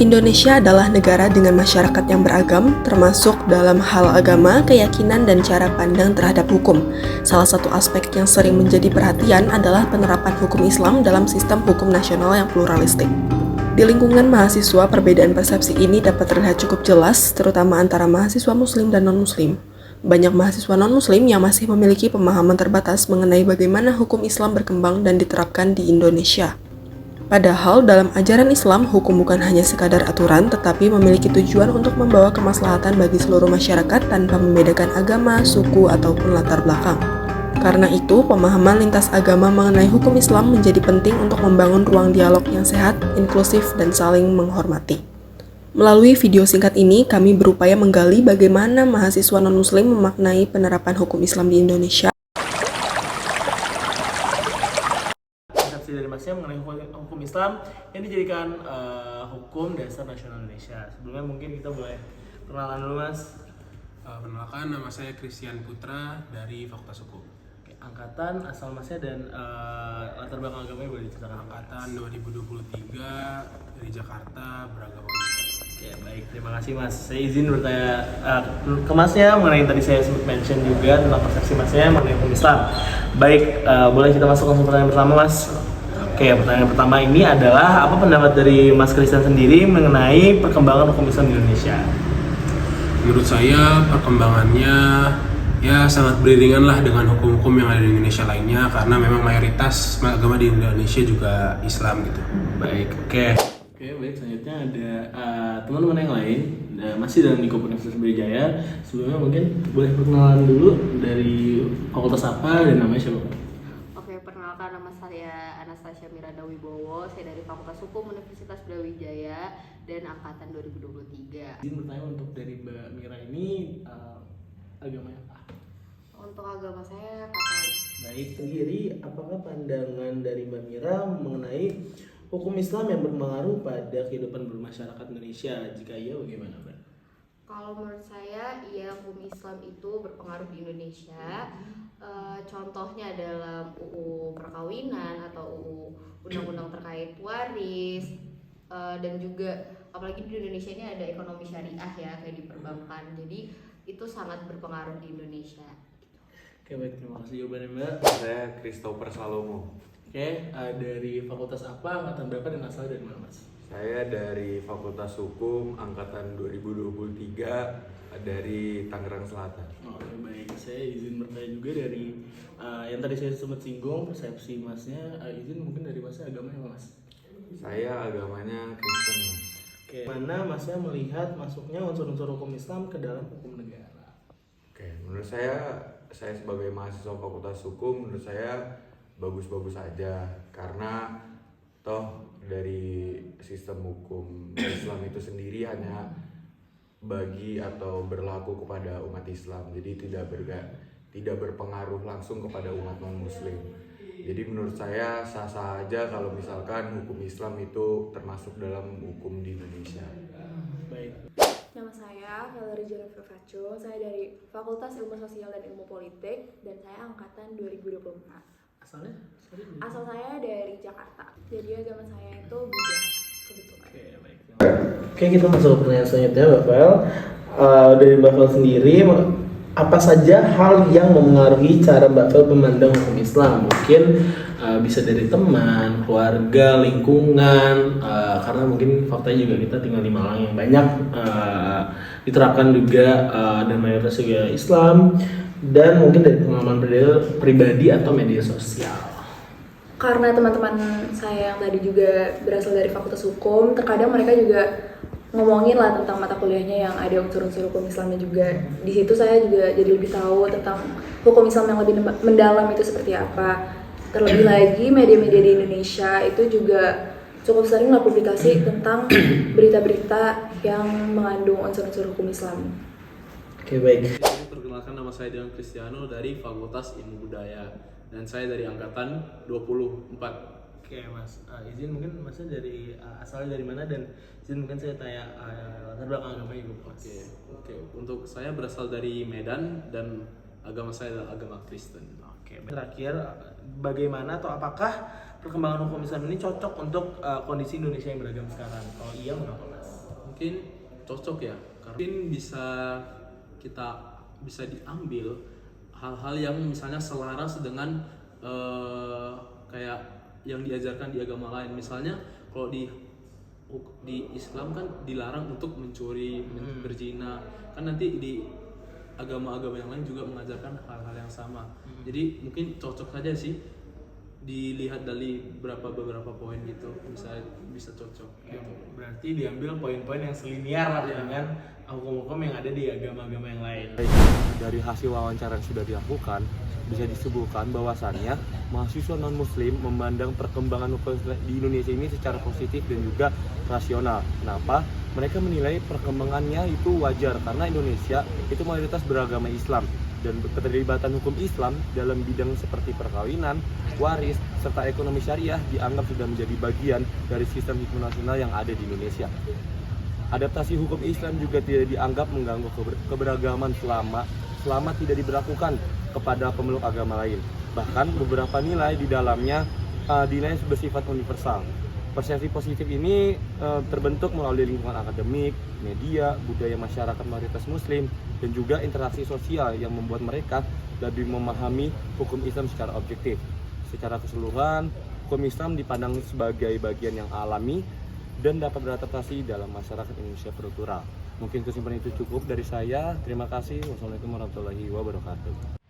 Indonesia adalah negara dengan masyarakat yang beragam, termasuk dalam hal agama, keyakinan, dan cara pandang terhadap hukum. Salah satu aspek yang sering menjadi perhatian adalah penerapan hukum Islam dalam sistem hukum nasional yang pluralistik. Di lingkungan mahasiswa, perbedaan persepsi ini dapat terlihat cukup jelas, terutama antara mahasiswa Muslim dan non-Muslim. Banyak mahasiswa non-Muslim yang masih memiliki pemahaman terbatas mengenai bagaimana hukum Islam berkembang dan diterapkan di Indonesia. Padahal dalam ajaran Islam, hukum bukan hanya sekadar aturan, tetapi memiliki tujuan untuk membawa kemaslahatan bagi seluruh masyarakat tanpa membedakan agama, suku, ataupun latar belakang. Karena itu, pemahaman lintas agama mengenai hukum Islam menjadi penting untuk membangun ruang dialog yang sehat, inklusif, dan saling menghormati. Melalui video singkat ini, kami berupaya menggali bagaimana mahasiswa non-Muslim memaknai penerapan hukum Islam di Indonesia. Dari masnya mengenai hukum Islam yang dijadikan hukum dasar nasional Indonesia. Sebelumnya mungkin kita boleh perkenalan dulu, Mas. Perkenalkan, nama saya Christian Putra dari Fakultas Hukum. Oke, angkatan, asal masnya, dan latar belakang agamanya boleh diceritakan? Angkatan 2023 dari Jakarta, beragama Kristen. Oke, baik, terima kasih, Mas. Saya izin bertanya ke Masnya mengenai yang tadi saya sempat mention juga tentang persepsi Masnya mengenai hukum Islam. Baik, boleh kita masuk langsung pertanyaan pertama, Mas? Oke, pertanyaan pertama ini adalah apa pendapat dari Mas Christian sendiri mengenai perkembangan hukum Islam di Indonesia? Menurut saya perkembangannya ya sangat beriringan lah dengan hukum-hukum yang ada di Indonesia lainnya, karena memang mayoritas agama di Indonesia juga Islam gitu. Baik, oke, baik, selanjutnya ada teman-teman yang lain masih dalam lingkup Universitas Brawijaya. Sebelumnya mungkin boleh perkenalan dulu dari fakultas apa dan namanya siapa? Oke, perkenalkan, nama saya Anastasia Miranda Wibowo. Saya dari Fakultas Hukum Universitas Brawijaya dan angkatan 2023. Izin bertanya, untuk dari Mbak Mira ini agamanya apa? Untuk agama saya Katolik. Baik, sendiri apakah pandangan dari Mbak Mira mengenai hukum Islam yang berpengaruh pada kehidupan bermasyarakat Indonesia? Jika iya, bagaimana, Mbak? Kalau menurut saya, iya, hukum Islam itu berpengaruh di Indonesia. Contohnya dalam UU perkawinan atau UU undang-undang terkait waris, dan juga apalagi di Indonesia ini ada ekonomi syariah ya, kayak di perbankan. Jadi itu sangat berpengaruh di Indonesia. Oke, baik, terima kasih jawabannya, Mbak. Saya Christopher Salomo. Oke, dari fakultas apa, angkatan berapa, dan asal dari mana, Mas? Saya dari Fakultas Hukum angkatan 2023 dari Tangerang Selatan. Oke, baik, saya izin bertanya juga dari yang tadi saya sempat singgung persepsi Masnya. Izin mungkin dari Masnya agamanya apa, Mas? Saya agamanya Kristen, Mas. Oke, mana Masnya melihat masuknya unsur-unsur hukum Islam ke dalam hukum negara? Oke, menurut saya sebagai mahasiswa Fakultas Hukum, menurut saya bagus-bagus aja, karena toh dari sistem hukum Islam itu sendiri hanya bagi atau berlaku kepada umat Islam, jadi tidak berpengaruh langsung kepada umat non-Muslim. Jadi menurut saya sah-sah aja kalau misalkan hukum Islam itu termasuk dalam hukum di Indonesia. Baik. Nama saya Valerie Jennifer Facho, saya dari Fakultas Ilmu Sosial dan Ilmu Politik, dan saya angkatan 2024. Asalnya? Asal saya dari Jakarta, jadi agama saya itu Buddha, kebetulan. Oke, baik. Oke, kita masuk ke pertanyaan selanjutnya, Mbak Vel. Dari Mbak Vel sendiri, apa saja hal yang memengaruhi cara Mbak Vel memandang hukum Islam? Mungkin bisa dari teman, keluarga, lingkungan, karena mungkin faktanya juga kita tinggal di Malang yang banyak diterapkan juga dan mayoritas juga Islam, dan mungkin dari pengalaman pribadi atau media sosial. Karena teman-teman saya yang tadi juga berasal dari Fakultas Hukum, terkadang mereka juga ngomongin lah tentang mata kuliahnya yang ada unsur-unsur hukum Islamnya juga. Di situ saya juga jadi lebih tahu tentang hukum Islam yang lebih mendalam itu seperti apa. Terlebih lagi media-media di Indonesia itu juga cukup sering lah publikasi tentang berita-berita yang mengandung unsur-unsur hukum Islam. Oke, baik. Perkenalkan, nama saya Dian Cristiano dari Fakultas Ilmu Budaya, dan saya dari angkatan 24. Oke, Mas, izin mungkin Masnya dari asalnya dari mana, dan izin mungkin saya tanya latar belakang agama Ibu, Mas. Oke. Untuk saya berasal dari Medan dan agama saya adalah agama Kristen. Oke, terakhir, bagaimana atau apakah perkembangan hukum Islam ini cocok untuk kondisi Indonesia yang beragam sekarang? Kalau iya, mengapa, Mas? mungkin cocok ya, karena mungkin bisa diambil hal-hal yang misalnya selaras dengan kayak yang diajarkan di agama lain. Misalnya kalau di Islam kan dilarang untuk mencuri, berzina, kan nanti di agama-agama yang lain juga mengajarkan hal-hal yang sama. Jadi mungkin cocok saja sih, dilihat dari beberapa poin gitu, bisa cocok gitu. Berarti diambil poin-poin yang selinier lah dengan hukum-hukum yang ada di agama-agama yang lain. Dari hasil wawancara yang sudah dilakukan, bisa disebutkan bahwasannya mahasiswa non-muslim memandang perkembangan hukum di Indonesia ini secara positif dan juga rasional. Kenapa? Mereka menilai perkembangannya itu wajar karena Indonesia itu mayoritas beragama Islam, dan keterlibatan hukum Islam dalam bidang seperti perkawinan, waris, serta ekonomi syariah dianggap sudah menjadi bagian dari sistem hukum nasional yang ada di Indonesia. Adaptasi hukum Islam juga tidak dianggap mengganggu keberagaman selama tidak diberlakukan kepada pemeluk agama lain. Bahkan beberapa nilai di dalamnya dinilai bersifat universal. Persepsi positif ini terbentuk melalui lingkungan akademik, media, budaya masyarakat mayoritas muslim, dan juga interaksi sosial yang membuat mereka lebih memahami hukum Islam secara objektif. Secara keseluruhan, hukum Islam dipandang sebagai bagian yang alami dan dapat beradaptasi dalam masyarakat Indonesia plural. Mungkin kesimpulan itu cukup dari saya. Terima kasih. Wassalamualaikum warahmatullahi wabarakatuh.